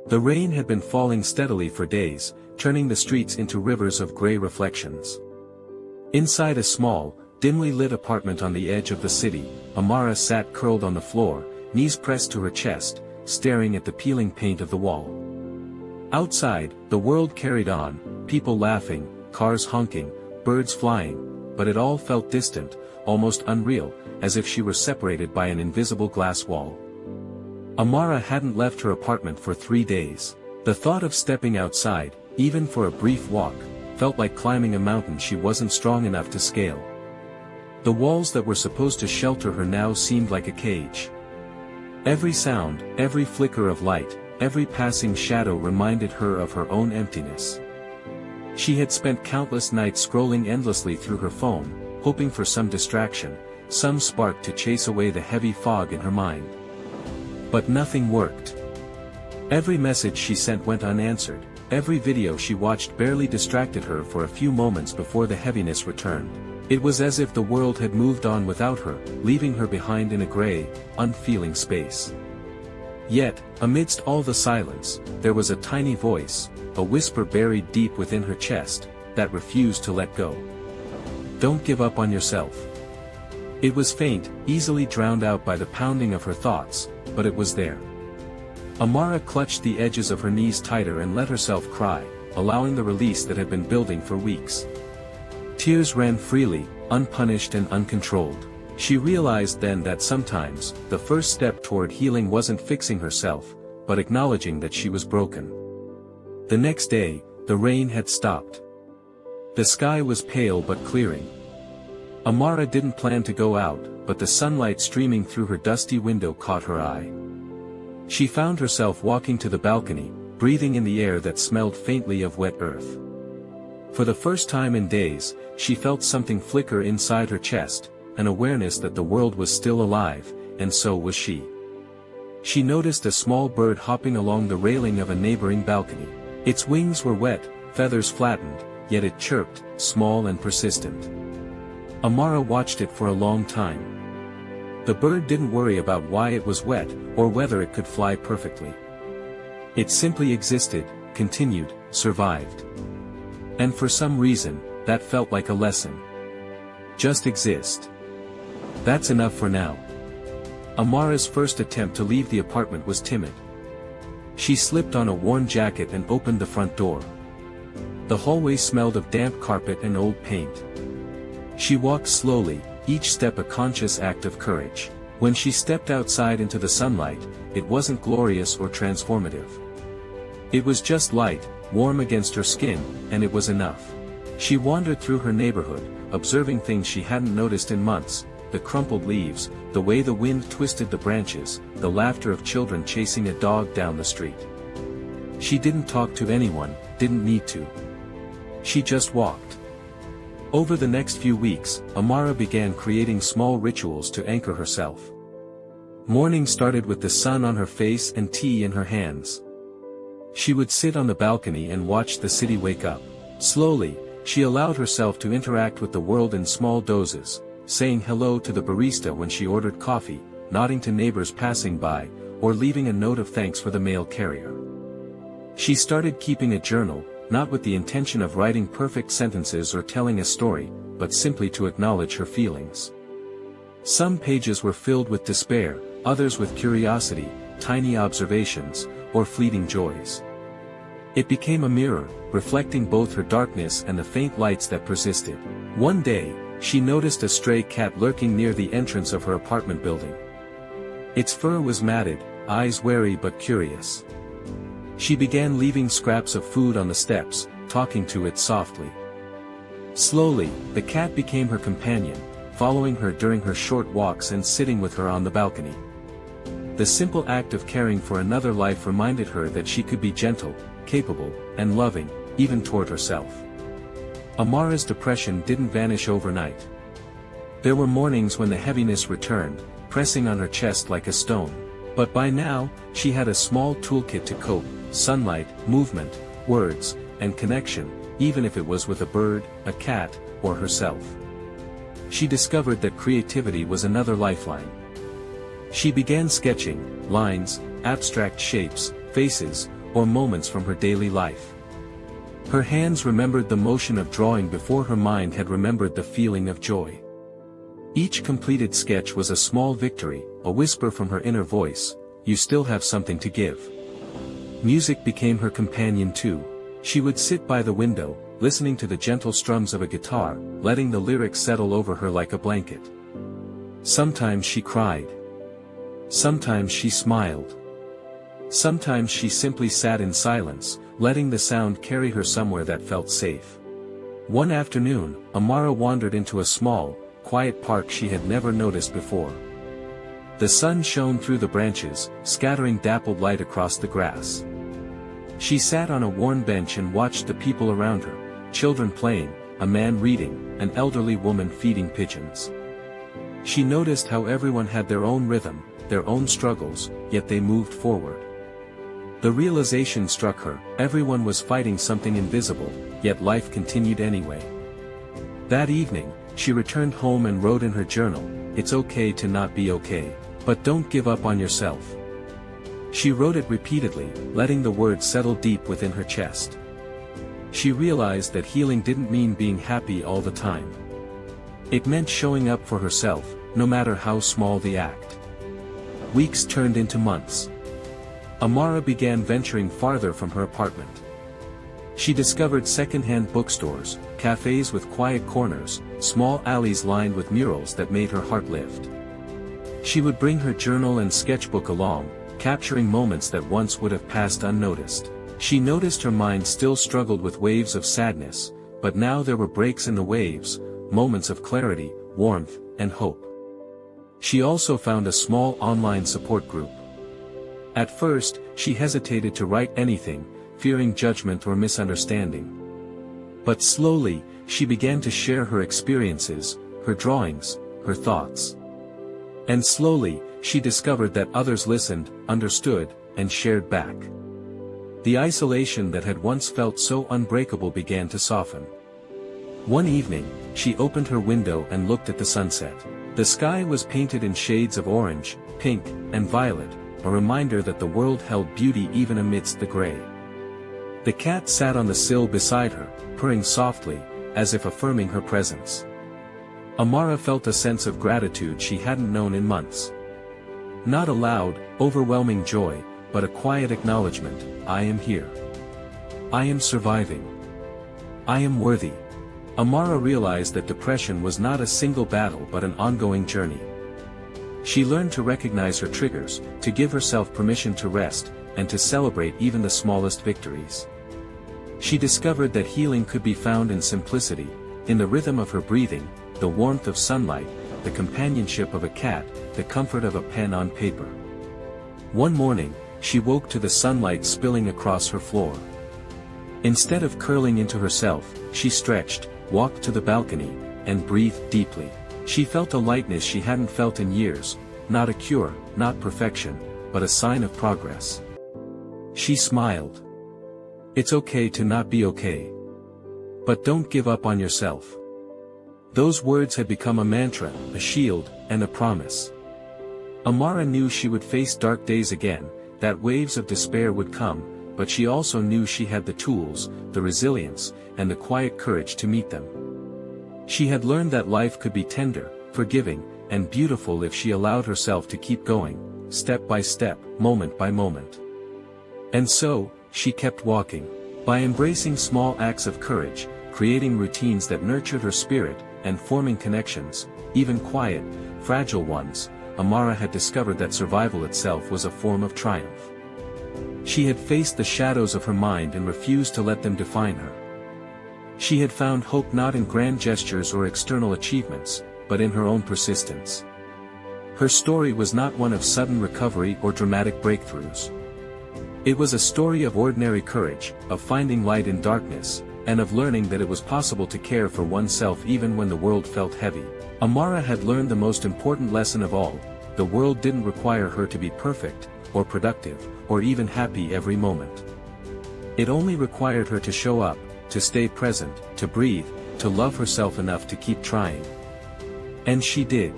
The rain had been falling steadily for days, turning the streets into rivers of gray reflections. Inside a small, dimly lit apartment on the edge of the city, Amara sat curled on the floor, knees pressed to her chest, staring at the peeling paint of the wall. Outside, the world carried on, people laughing, cars honking, birds flying, but it all felt distant, almost unreal, as if she were separated by an invisible glass wall. Amara hadn't left her apartment for 3 days. The thought of stepping outside, even for a brief walk, felt like climbing a mountain she wasn't strong enough to scale. The walls that were supposed to shelter her now seemed like a cage. Every sound, every flicker of light, every passing shadow reminded her of her own emptiness. She had spent countless nights scrolling endlessly through her phone, hoping for some distraction, some spark to chase away the heavy fog in her mind. But nothing worked. Every message she sent went unanswered, every video she watched barely distracted her for a few moments before the heaviness returned. It was as if the world had moved on without her, leaving her behind in a gray, unfeeling space. Yet, amidst all the silence, there was a tiny voice, a whisper buried deep within her chest, that refused to let go. Don't give up on yourself. It was faint, easily drowned out by the pounding of her thoughts, but it was there. Amara clutched the edges of her knees tighter and let herself cry, allowing the release that had been building for weeks. Tears ran freely, unpunished and uncontrolled. She realized then that sometimes, the first step toward healing wasn't fixing herself, but acknowledging that she was broken. The next day, the rain had stopped. The sky was pale but clearing. Amara didn't plan to go out, but the sunlight streaming through her dusty window caught her eye. She found herself walking to the balcony, breathing in the air that smelled faintly of wet earth. For the first time in days, she felt something flicker inside her chest, an awareness that the world was still alive, and so was she. She noticed a small bird hopping along the railing of a neighboring balcony. Its wings were wet, feathers flattened, yet it chirped, small and persistent. Amara watched it for a long time. The bird didn't worry about why it was wet, or whether it could fly perfectly. It simply existed, continued, survived. And for some reason, that felt like a lesson. Just exist. That's enough for now. Amara's first attempt to leave the apartment was timid. She slipped on a worn jacket and opened the front door. The hallway smelled of damp carpet and old paint. She walked slowly, each step a conscious act of courage. When she stepped outside into the sunlight, it wasn't glorious or transformative. It was just light, warm against her skin, and it was enough. She wandered through her neighborhood, observing things she hadn't noticed in months, the crumpled leaves, the way the wind twisted the branches, the laughter of children chasing a dog down the street. She didn't talk to anyone, didn't need to. She just walked. Over the next few weeks, Amara began creating small rituals to anchor herself. Morning started with the sun on her face and tea in her hands. She would sit on the balcony and watch the city wake up. Slowly, she allowed herself to interact with the world in small doses, saying hello to the barista when she ordered coffee, nodding to neighbors passing by, or leaving a note of thanks for the mail carrier. She started keeping a journal, not with the intention of writing perfect sentences or telling a story, but simply to acknowledge her feelings. Some pages were filled with despair, others with curiosity, tiny observations, or fleeting joys. It became a mirror, reflecting both her darkness and the faint lights that persisted. One day, she noticed a stray cat lurking near the entrance of her apartment building. Its fur was matted, eyes wary but curious. She began leaving scraps of food on the steps, talking to it softly. Slowly, the cat became her companion, following her during her short walks and sitting with her on the balcony. The simple act of caring for another life reminded her that she could be gentle, capable, and loving, even toward herself. Amara's depression didn't vanish overnight. There were mornings when the heaviness returned, pressing on her chest like a stone. But by now, she had a small toolkit to cope: sunlight, movement, words, and connection, even if it was with a bird, a cat, or herself. She discovered that creativity was another lifeline. She began sketching, lines, abstract shapes, faces, or moments from her daily life. Her hands remembered the motion of drawing before her mind had remembered the feeling of joy. Each completed sketch was a small victory, a whisper from her inner voice, "You still have something to give." Music became her companion too. She would sit by the window, listening to the gentle strums of a guitar, letting the lyrics settle over her like a blanket. Sometimes she cried. Sometimes she smiled. Sometimes she simply sat in silence, letting the sound carry her somewhere that felt safe. One afternoon, Amara wandered into a small, quiet park she had never noticed before. The sun shone through the branches, scattering dappled light across the grass. She sat on a worn bench and watched the people around her, children playing, a man reading, an elderly woman feeding pigeons. She noticed how everyone had their own rhythm, their own struggles, yet they moved forward. The realization struck her, everyone was fighting something invisible, yet life continued anyway. That evening, she returned home and wrote in her journal, "It's okay to not be okay, but don't give up on yourself." She wrote it repeatedly, letting the words settle deep within her chest. She realized that healing didn't mean being happy all the time. It meant showing up for herself, no matter how small the act. Weeks turned into months. Amara began venturing farther from her apartment. She discovered second-hand bookstores, cafes with quiet corners, small alleys lined with murals that made her heart lift. She would bring her journal and sketchbook along, capturing moments that once would have passed unnoticed. She noticed her mind still struggled with waves of sadness, but now there were breaks in the waves, moments of clarity, warmth, and hope. She also found a small online support group. At first, she hesitated to write anything, fearing judgment or misunderstanding. But slowly, she began to share her experiences, her drawings, her thoughts. And slowly, she discovered that others listened, understood, and shared back. The isolation that had once felt so unbreakable began to soften. One evening, she opened her window and looked at the sunset. The sky was painted in shades of orange, pink, and violet, a reminder that the world held beauty even amidst the gray. The cat sat on the sill beside her, purring softly, as if affirming her presence. Amara felt a sense of gratitude she hadn't known in months. Not a loud, overwhelming joy, but a quiet acknowledgement, "I am here. I am surviving. I am worthy." Amara realized that depression was not a single battle but an ongoing journey. She learned to recognize her triggers, to give herself permission to rest, and to celebrate even the smallest victories. She discovered that healing could be found in simplicity, in the rhythm of her breathing, the warmth of sunlight, the companionship of a cat, the comfort of a pen on paper. One morning, she woke to the sunlight spilling across her floor. Instead of curling into herself, she stretched, walked to the balcony, and breathed deeply. She felt a lightness she hadn't felt in years, not a cure, not perfection, but a sign of progress. She smiled. "It's okay to not be okay. But don't give up on yourself." Those words had become a mantra, a shield, and a promise. Amara knew she would face dark days again, that waves of despair would come, but she also knew she had the tools, the resilience, and the quiet courage to meet them. She had learned that life could be tender, forgiving, and beautiful if she allowed herself to keep going, step by step, moment by moment. And so, she kept walking. By embracing small acts of courage, creating routines that nurtured her spirit, and forming connections, even quiet, fragile ones, Amara had discovered that survival itself was a form of triumph. She had faced the shadows of her mind and refused to let them define her. She had found hope not in grand gestures or external achievements, but in her own persistence. Her story was not one of sudden recovery or dramatic breakthroughs. It was a story of ordinary courage, of finding light in darkness, and of learning that it was possible to care for oneself even when the world felt heavy. Amara had learned the most important lesson of all: the world didn't require her to be perfect, or productive, or even happy every moment. It only required her to show up, to stay present, to breathe, to love herself enough to keep trying. And she did.